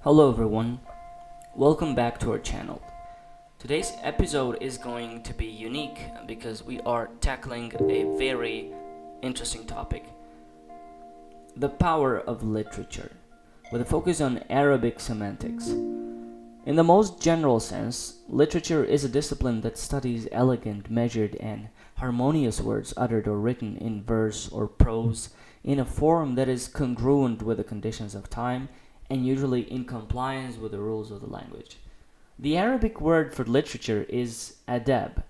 Hello everyone, welcome back to our channel. Today's episode is going to be unique because we are tackling a very interesting topic: the power of literature, with a focus on Arabic semantics. In the most general sense, literature is a discipline that studies elegant, measured, and harmonious words uttered or written in verse or prose in a form that is congruent with the conditions of time and usually in compliance with the rules of the language. The Arabic word for literature is adab,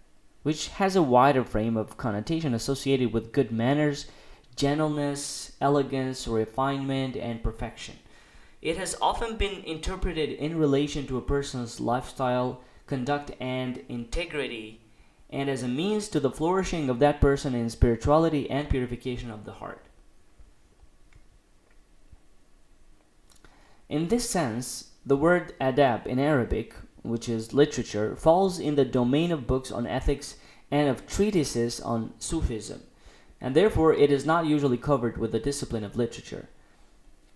which has a wider frame of connotation associated with good manners, gentleness, elegance, refinement, and perfection. It has often been interpreted in relation to a person's lifestyle, conduct, and integrity, and as a means to the flourishing of that person in spirituality and purification of the heart. In this sense, the word adab in Arabic, which is literature, falls in the domain of books on ethics and of treatises on Sufism, and therefore it is not usually covered with the discipline of literature.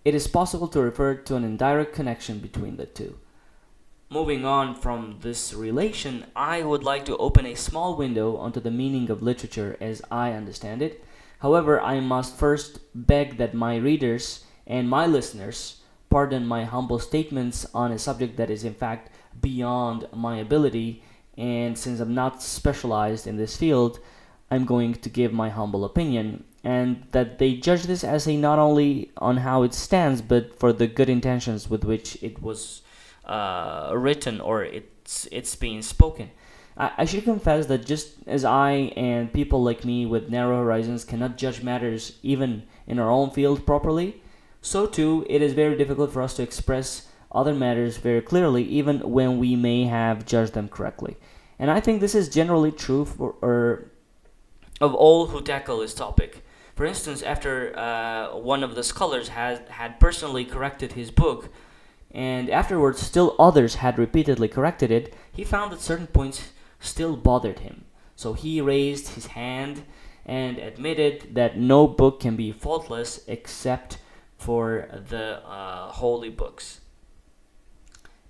It is possible to refer to an indirect connection between the two. Moving on from this relation, I would like to open a small window onto the meaning of literature as I understand it. However, I must first beg that my readers and my listeners pardon my humble statements on a subject that is in fact beyond my ability, and since I'm not specialized in this field, I'm going to give my humble opinion, and that they judge this essay not only on how it stands, but for the good intentions with which it was written or it's being spoken. I should confess that just as I and people like me with narrow horizons cannot judge matters even in our own field properly, so too it is very difficult for us to express other matters very clearly, even when we may have judged them correctly. And I think this is generally true of all who tackle this topic. For instance, after one of the scholars had personally corrected his book, and afterwards still others had repeatedly corrected it, he found that certain points still bothered him. So he raised his hand and admitted that no book can be faultless except for the holy books.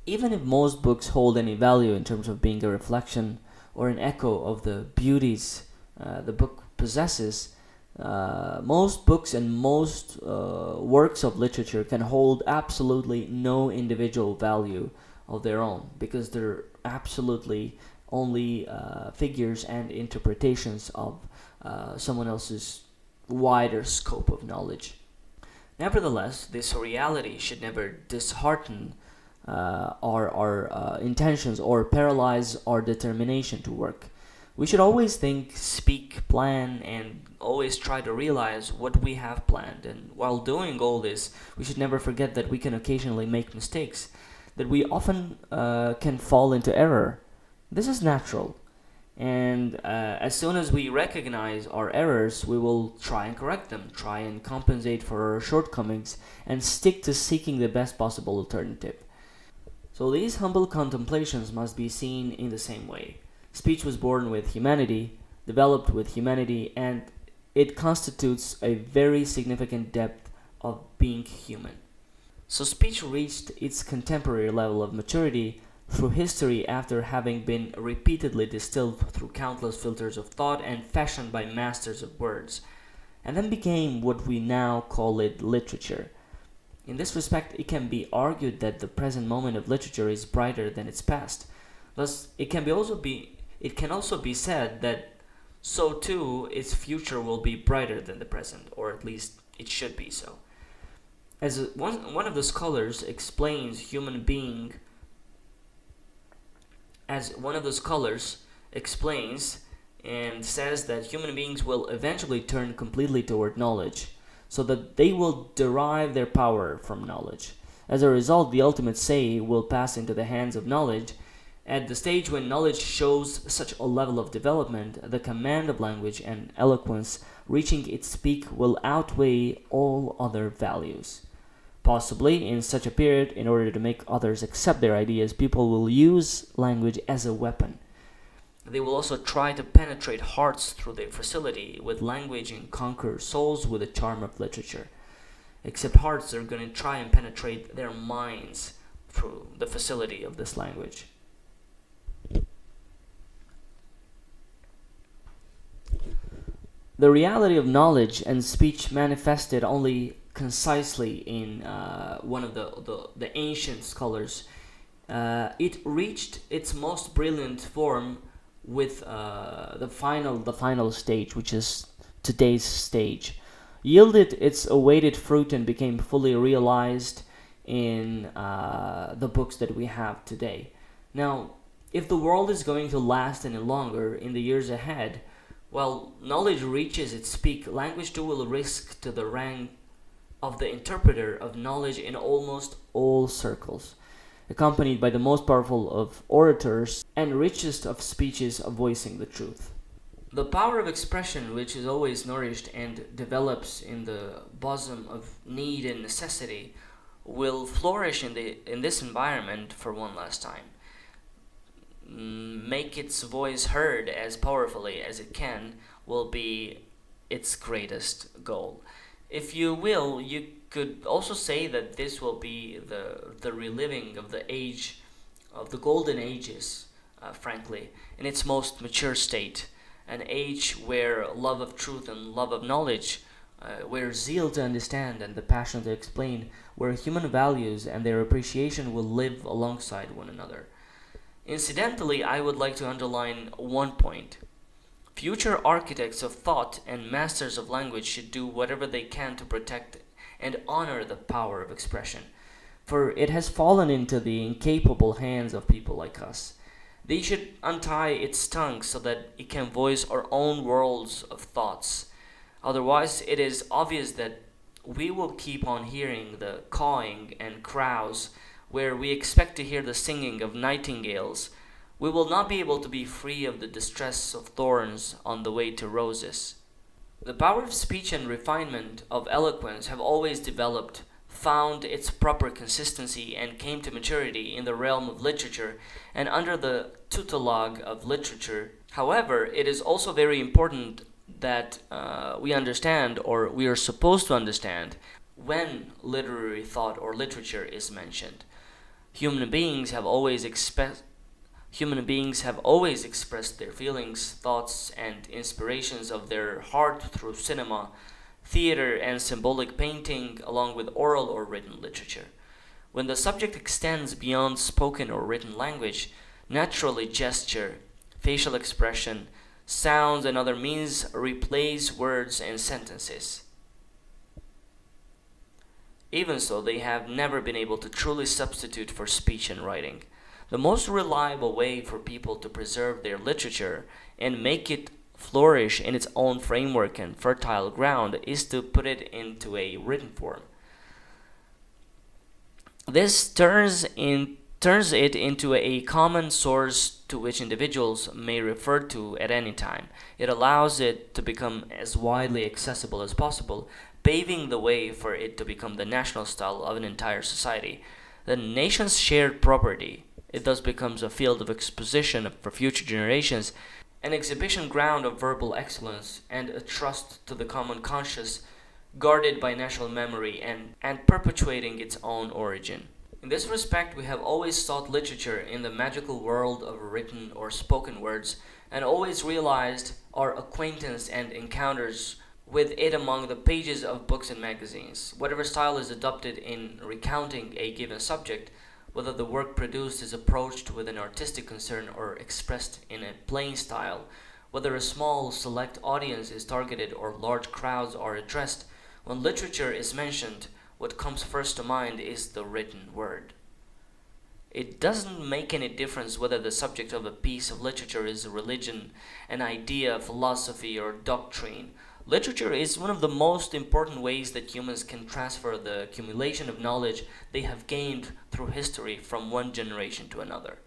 Even if most books hold any value in terms of being a reflection or an echo of the beauties the book possesses, most books and most works of literature can hold absolutely no individual value of their own, because they're absolutely only figures and interpretations of someone else's wider scope of knowledge. Nevertheless, this reality should never dishearten our intentions or paralyze our determination to work. We should always think, speak, plan, and always try to realize what we have planned. And while doing all this, we should never forget that we can occasionally make mistakes, that we often can fall into error. This is natural. And as soon as we recognize our errors, we will try and correct them, try and compensate for our shortcomings, and stick to seeking the best possible alternative. So these humble contemplations must be seen in the same way. Speech was born with humanity, developed with humanity, and it constitutes a very significant depth of being human. So speech reached its contemporary level of maturity through history after having been repeatedly distilled through countless filters of thought and fashioned by masters of words, and then became what we now call it literature. In this respect, it can be argued that the present moment of literature is brighter than its past. Thus, it can also be said that so too its future will be brighter than the present, or at least it should be so. As one of the scholars explains, and says that human beings will eventually turn completely toward knowledge, so that they will derive their power from knowledge. As a result, the ultimate say will pass into the hands of knowledge. At the stage when knowledge shows such a level of development, the command of language and eloquence reaching its peak will outweigh all other values. Possibly, in such a period, in order to make others accept their ideas, people will use language as a weapon. They will also try to penetrate hearts through their facility with language and conquer souls with the charm of literature. Except hearts are going to try and penetrate their minds through the facility of this language. The reality of knowledge and speech manifested only concisely in one of the ancient scholars. It reached its most brilliant form with the final stage, which is today's stage, yielded its awaited fruit and became fully realized in the books that we have today. Now, if the world is going to last any longer in the years ahead, while knowledge reaches its peak, language too will risk to the rank of the interpreter of knowledge in almost all circles, accompanied by the most powerful of orators and richest of speeches voicing the truth. The power of expression, which is always nourished and develops in the bosom of need and necessity, will flourish in this environment for one last time. Make its voice heard as powerfully as it can will be its greatest goal. If you will, you could also say that this will be the reliving of the age of the golden ages, frankly, in its most mature state, an age where love of truth and love of knowledge, where zeal to understand and the passion to explain, where human values and their appreciation will live alongside one another. Incidentally, I would like to underline one point. Future architects of thought and masters of language should do whatever they can to protect and honor the power of expression, for it has fallen into the incapable hands of people like us. They should untie its tongue so that it can voice our own worlds of thoughts. Otherwise, it is obvious that we will keep on hearing the cawing and crows where we expect to hear the singing of nightingales. We will not be able to be free of the distress of thorns on the way to roses. The power of speech and refinement of eloquence have always developed, found its proper consistency, and came to maturity in the realm of literature and under the tutelage of literature. However, it is also very important that we understand, or we are supposed to understand, when literary thought or literature is mentioned. Human beings have always expressed their feelings, thoughts, and inspirations of their heart through cinema, theater, and symbolic painting, along with oral or written literature. When the subject extends beyond spoken or written language, naturally gesture, facial expression, sounds, and other means replace words and sentences. Even so, they have never been able to truly substitute for speech and writing. The most reliable way for people to preserve their literature and make it flourish in its own framework and fertile ground is to put it into a written form. This turns it into a common source to which individuals may refer to at any time. It allows it to become as widely accessible as possible, paving the way for it to become the national style of an entire society. The nation's shared property. It thus becomes a field of exposition for future generations, an exhibition ground of verbal excellence, and a trust to the common conscience, guarded by national memory and perpetuating its own origin. In this respect, we have always sought literature in the magical world of written or spoken words, and always realized our acquaintance and encounters with it among the pages of books and magazines. Whatever style is adopted in recounting a given subject, whether the work produced is approached with an artistic concern or expressed in a plain style, whether a small select audience is targeted or large crowds are addressed, when literature is mentioned, what comes first to mind is the written word. It doesn't make any difference whether the subject of a piece of literature is religion, an idea, philosophy, or doctrine. Literature is one of the most important ways that humans can transfer the accumulation of knowledge they have gained through history from one generation to another.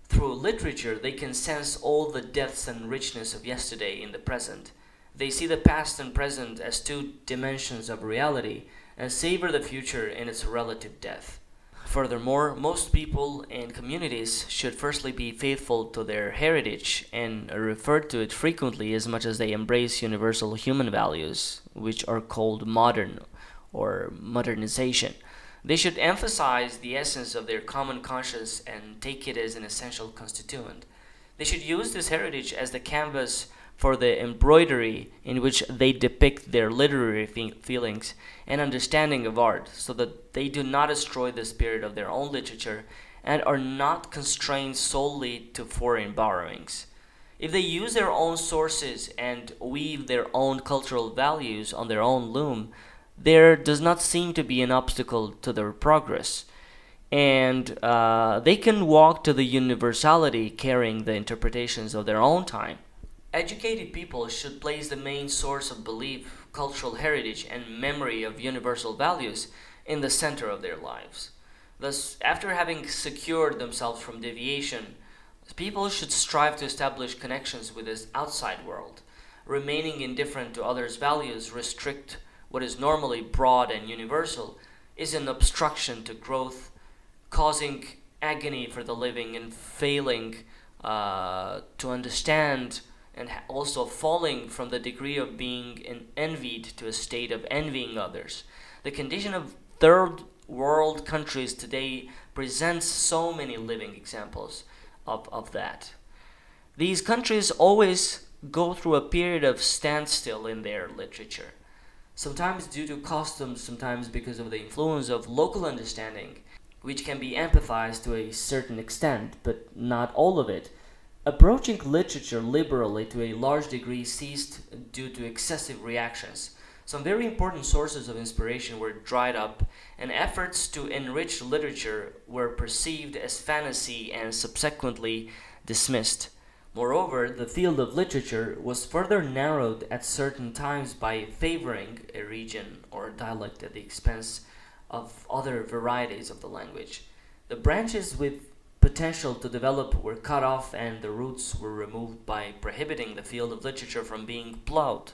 Through literature, they can sense all the depths and richness of yesterday in the present. They see the past and present as two dimensions of reality and savor the future in its relative depth. Furthermore, most people and communities should firstly be faithful to their heritage and refer to it frequently as much as they embrace universal human values, which are called modern or modernization. They should emphasize the essence of their common conscience and take it as an essential constituent. They should use this heritage as the canvas for the embroidery in which they depict their literary feelings and understanding of art, so that they do not destroy the spirit of their own literature and are not constrained solely to foreign borrowings. If they use their own sources and weave their own cultural values on their own loom, there does not seem to be an obstacle to their progress. And they can walk to the universality carrying the interpretations of their own time. Educated people should place the main source of belief, cultural heritage, and memory of universal values in the center of their lives. Thus, after having secured themselves from deviation, people should strive to establish connections with this outside world. Remaining indifferent to others' values restrict what is normally broad and universal is an obstruction to growth, causing agony for the living and failing to understand, and also falling from the degree of being envied to a state of envying others. The condition of third world countries today presents so many living examples of that. These countries always go through a period of standstill in their literature, sometimes due to customs, sometimes because of the influence of local understanding, which can be empathized to a certain extent, but not all of it. Approaching literature liberally to a large degree ceased due to excessive reactions. Some very important sources of inspiration were dried up, and efforts to enrich literature were perceived as fantasy and subsequently dismissed. Moreover, the field of literature was further narrowed at certain times by favoring a region or dialect at the expense of other varieties of the language. The branches with potential to develop were cut off, and the roots were removed by prohibiting the field of literature from being plowed.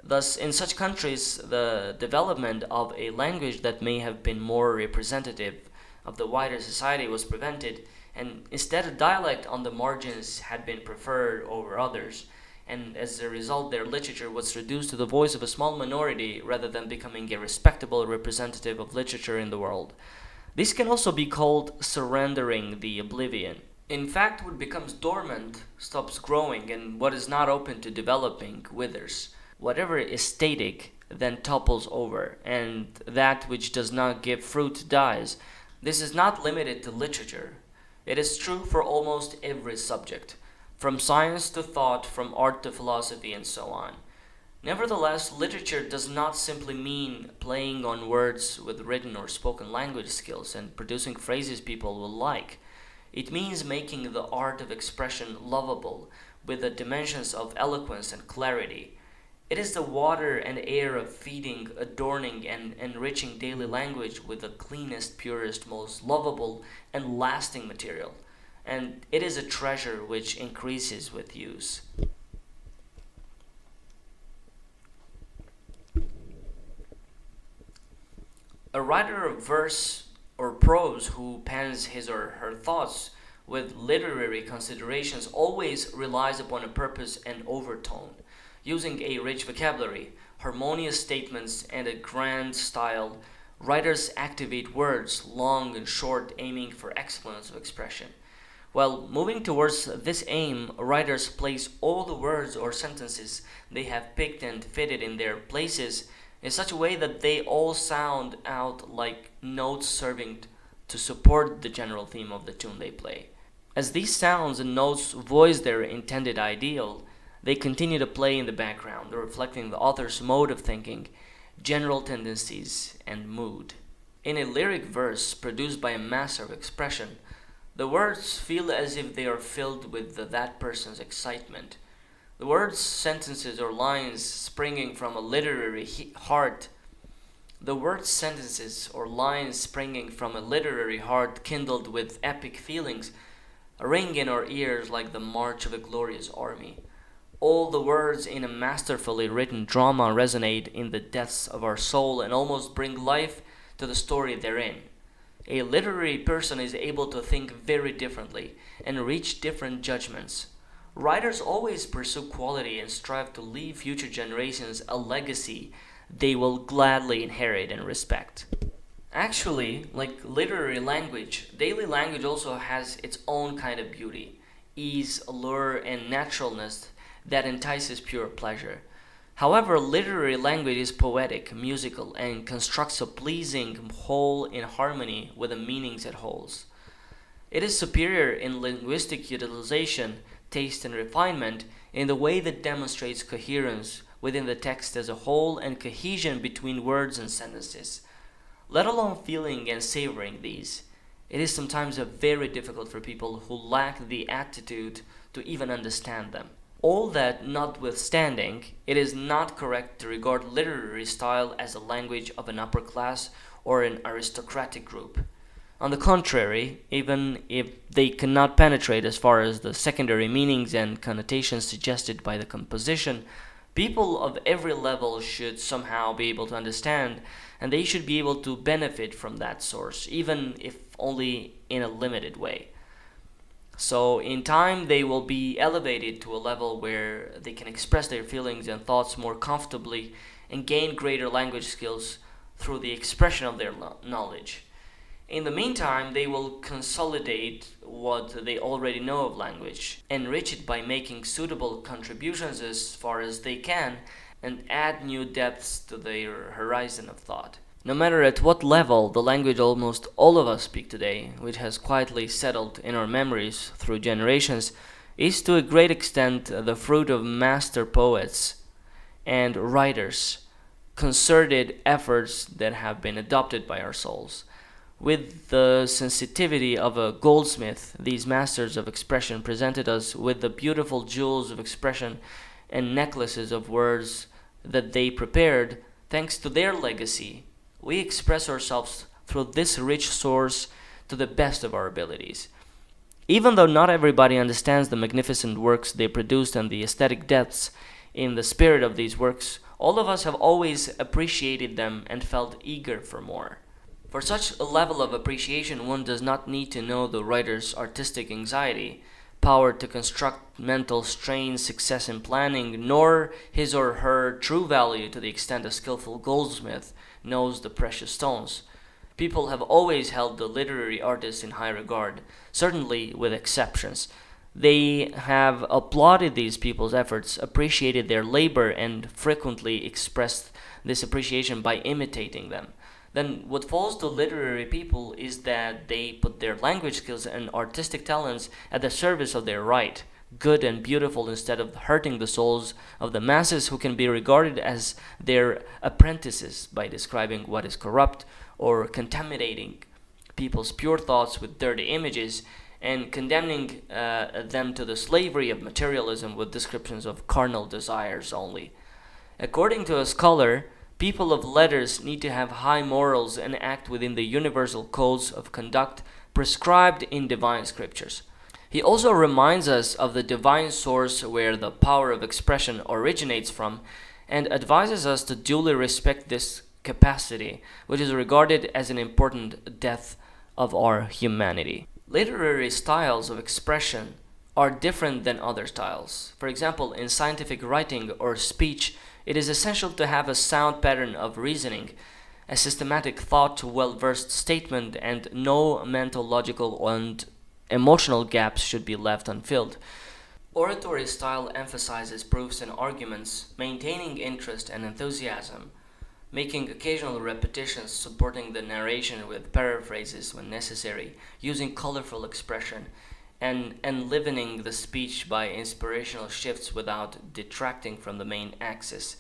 Thus, in such countries, the development of a language that may have been more representative of the wider society was prevented, and instead a dialect on the margins had been preferred over others, and as a result their literature was reduced to the voice of a small minority rather than becoming a respectable representative of literature in the world. This can also be called surrendering the oblivion. In fact, what becomes dormant stops growing, and what is not open to developing withers. Whatever is static then topples over, and that which does not give fruit dies. This is not limited to literature. It is true for almost every subject, from science to thought, from art to philosophy, and so on. Nevertheless, literature does not simply mean playing on words with written or spoken language skills and producing phrases people will like. It means making the art of expression lovable with the dimensions of eloquence and clarity. It is the water and air of feeding, adorning, and enriching daily language with the cleanest, purest, most lovable, and lasting material. And it is a treasure which increases with use. A writer of verse or prose who pens his or her thoughts with literary considerations always relies upon a purpose and overtone. Using a rich vocabulary, harmonious statements, and a grand style, writers activate words, long and short, aiming for excellence of expression. While moving towards this aim, writers place all the words or sentences they have picked and fitted in their places in such a way that they all sound out like notes serving to support the general theme of the tune they play. As these sounds and notes voice their intended ideal, they continue to play in the background, reflecting the author's mode of thinking, general tendencies, and mood. In a lyric verse produced by a master of expression, the words feel as if they are filled with that person's excitement. The words, sentences, or lines springing from a literary heart kindled with epic feelings ring in our ears like the march of a glorious army. All the words in a masterfully written drama resonate in the depths of our soul and almost bring life to the story therein. A literary person is able to think very differently and reach different judgments. Writers always pursue quality and strive to leave future generations a legacy they will gladly inherit and respect. Actually, like literary language, daily language also has its own kind of beauty, ease, allure, and naturalness that entices pure pleasure. However, literary language is poetic, musical, and constructs a pleasing whole in harmony with the meanings it holds. It is superior in linguistic utilization, taste, and refinement in the way that demonstrates coherence within the text as a whole and cohesion between words and sentences, let alone feeling and savoring these. It is sometimes very difficult for people who lack the attitude to even understand them. All that notwithstanding, it is not correct to regard literary style as a language of an upper class or an aristocratic group. On the contrary, even if they cannot penetrate as far as the secondary meanings and connotations suggested by the composition, people of every level should somehow be able to understand, and they should be able to benefit from that source, even if only in a limited way. So, in time, they will be elevated to a level where they can express their feelings and thoughts more comfortably and gain greater language skills through the expression of their knowledge. In the meantime, they will consolidate what they already know of language, enrich it by making suitable contributions as far as they can, and add new depths to their horizon of thought. No matter at what level, the language almost all of us speak today, which has quietly settled in our memories through generations, is to a great extent the fruit of master poets and writers, concerted efforts that have been adopted by our souls. With the sensitivity of a goldsmith, these masters of expression presented us with the beautiful jewels of expression and necklaces of words that they prepared. Thanks to their legacy, we express ourselves through this rich source to the best of our abilities. Even though not everybody understands the magnificent works they produced and the aesthetic depths in the spirit of these works, all of us have always appreciated them and felt eager for more. For such a level of appreciation, one does not need to know the writer's artistic anxiety, power to construct mental strain, success in planning, nor his or her true value to the extent a skillful goldsmith knows the precious stones. People have always held the literary artists in high regard, certainly with exceptions. They have applauded these people's efforts, appreciated their labor, and frequently expressed this appreciation by imitating them. Then what falls to literary people is that they put their language skills and artistic talents at the service of their right, good and beautiful, instead of hurting the souls of the masses who can be regarded as their apprentices by describing what is corrupt or contaminating people's pure thoughts with dirty images and condemning them to the slavery of materialism with descriptions of carnal desires only. According to a scholar, people of letters need to have high morals and act within the universal codes of conduct prescribed in divine scriptures. He also reminds us of the divine source where the power of expression originates from and advises us to duly respect this capacity, which is regarded as an important depth of our humanity. Literary styles of expression are different than other styles. For example, in scientific writing or speech, it is essential to have a sound pattern of reasoning, a systematic thought, well-versed statement, and no mental, logical, and emotional gaps should be left unfilled. Oratory style emphasizes proofs and arguments, maintaining interest and enthusiasm, making occasional repetitions, supporting the narration with paraphrases when necessary, using colorful expression, and enlivening the speech by inspirational shifts without detracting from the main axis.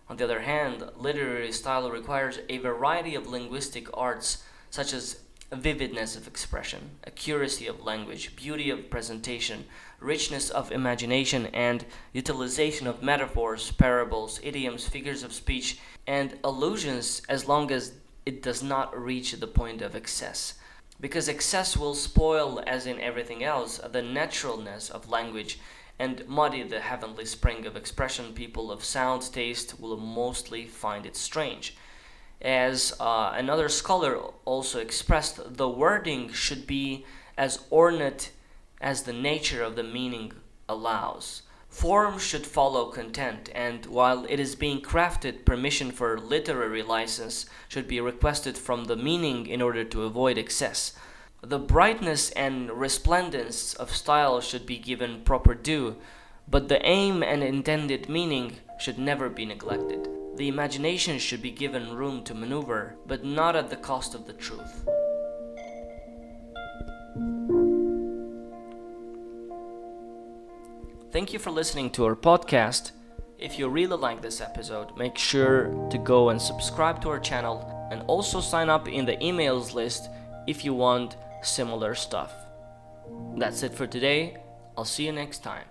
On the other hand, literary style requires a variety of linguistic arts such as vividness of expression, accuracy of language, beauty of presentation, richness of imagination, and utilization of metaphors, parables, idioms, figures of speech, and allusions, as long as it does not reach the point of excess. Because excess will spoil, as in everything else, the naturalness of language and muddy the heavenly spring of expression. People of sound taste will mostly find it strange. As another scholar also expressed, the wording should be as ornate as the nature of the meaning allows. Form should follow content, and while it is being crafted, permission for literary license should be requested from the meaning in order to avoid excess. The brightness and resplendence of style should be given proper due, but the aim and intended meaning should never be neglected. The imagination should be given room to maneuver, but not at the cost of the truth. Thank you for listening to our podcast. If you really like this episode, make sure to go and subscribe to our channel and also sign up in the emails list if you want similar stuff. That's it for today. I'll see you next time.